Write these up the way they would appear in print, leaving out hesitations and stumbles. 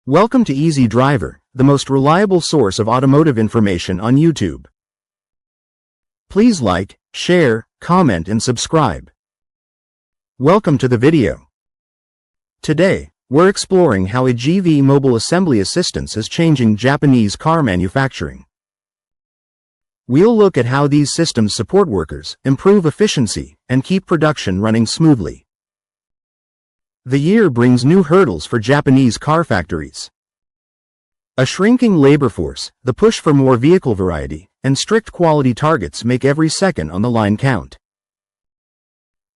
Welcome to Easy Driver, the most reliable source of automotive information on YouTube. Please like, share, comment and subscribe. Welcome to the video. Today, we're exploring how AGV Mobile Assembly Assistance is changing Japanese car manufacturing. We'll look at how these systems support workers, improve efficiency, and keep production running smoothly. The year brings new hurdles for Japanese car factories. A shrinking labor force, the push for more vehicle variety, and strict quality targets make every second on the line count.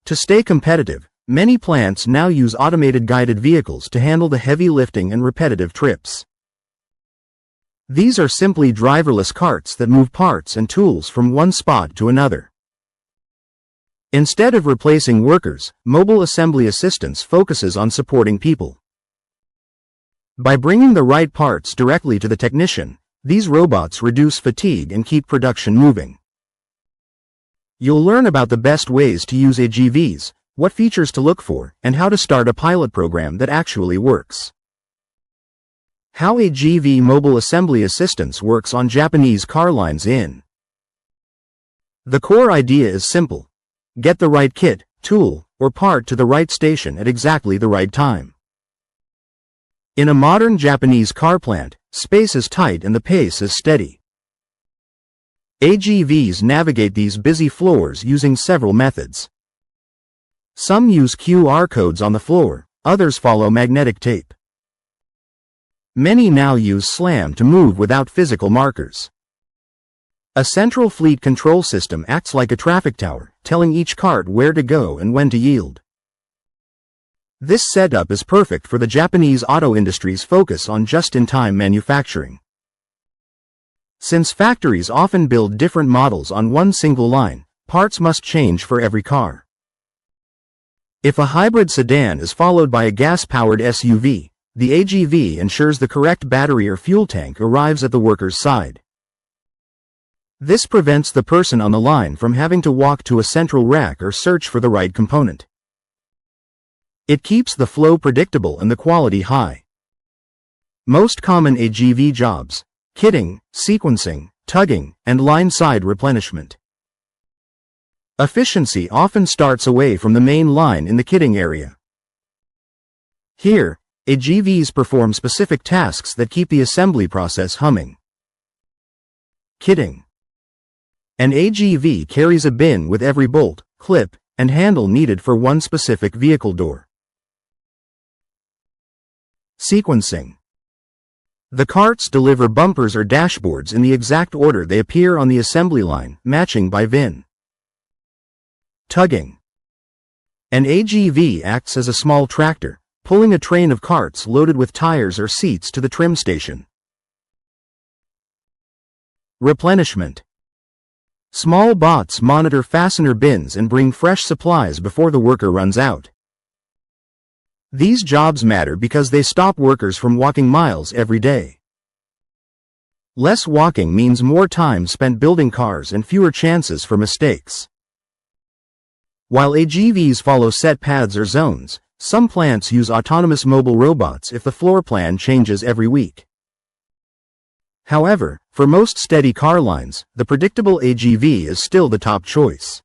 To stay competitive, many plants now use automated guided vehicles to handle the heavy lifting and repetitive trips. These are simply driverless carts that move parts and tools from one spot to another. Instead of replacing workers, Mobile Assembly Assistance focuses on supporting people. By bringing the right parts directly to the technician, these robots reduce fatigue and keep production moving. You'll learn about the best ways to use AGVs, what features to look for, and how to start a pilot program that actually works. How AGV Mobile Assembly Assistance works on Japanese car lines in. The core idea is simple. Get the right kit, tool, or part to the right station at exactly the right time. In a modern Japanese car plant, space is tight and the pace is steady. AGVs navigate these busy floors using several methods. Some use QR codes on the floor, others follow magnetic tape. Many now use SLAM to move without physical markers. A central fleet control system acts like a traffic tower, telling each cart where to go and when to yield. This setup is perfect for the Japanese auto industry's focus on just-in-time manufacturing. Since factories often build different models on one single line, parts must change for every car. If a hybrid sedan is followed by a gas-powered SUV, the AGV ensures the correct battery or fuel tank arrives at the worker's side. This prevents the person on the line from having to walk to a central rack or search for the right component. It keeps the flow predictable and the quality high. Most common AGV jobs: kitting, sequencing, tugging, and line-side replenishment. Efficiency often starts away from the main line in the kitting area. Here, AGVs perform specific tasks that keep the assembly process humming. Kitting. An AGV carries a bin with every bolt, clip, and handle needed for one specific vehicle door. Sequencing. The carts deliver bumpers or dashboards in the exact order they appear on the assembly line, matching by VIN. Tugging. An AGV acts as a small tractor, pulling a train of carts loaded with tires or seats to the trim station. Replenishment. Small bots monitor fastener bins and bring fresh supplies before the worker runs out. These jobs matter because they stop workers from walking miles every day. Less walking means more time spent building cars and fewer chances for mistakes. While AGVs follow set paths or zones, some plants use autonomous mobile robots if the floor plan changes every week. However, for most steady car lines, the predictable AGV is still the top choice.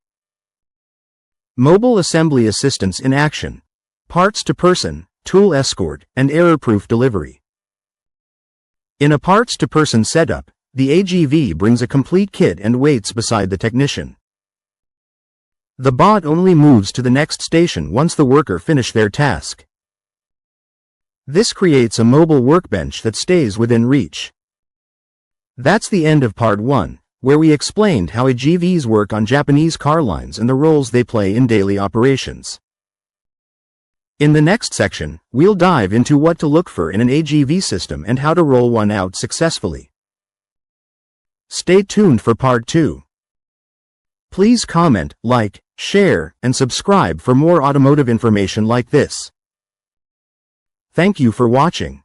Mobile Assembly Assistance in action. Parts to person, tool escort, and error-proof delivery. In a parts-to-person setup, the AGV brings a complete kit and waits beside the technician. The bot only moves to the next station once the worker finishes their task. This creates a mobile workbench that stays within reach. That's the end of Part 1, where we explained how AGVs work on Japanese car lines and the roles they play in daily operations. In the next section, we'll dive into what to look for in an AGV system and how to roll one out successfully. Stay tuned for Part 2. Please comment, like, share, and subscribe for more automotive information like this. Thank you for watching.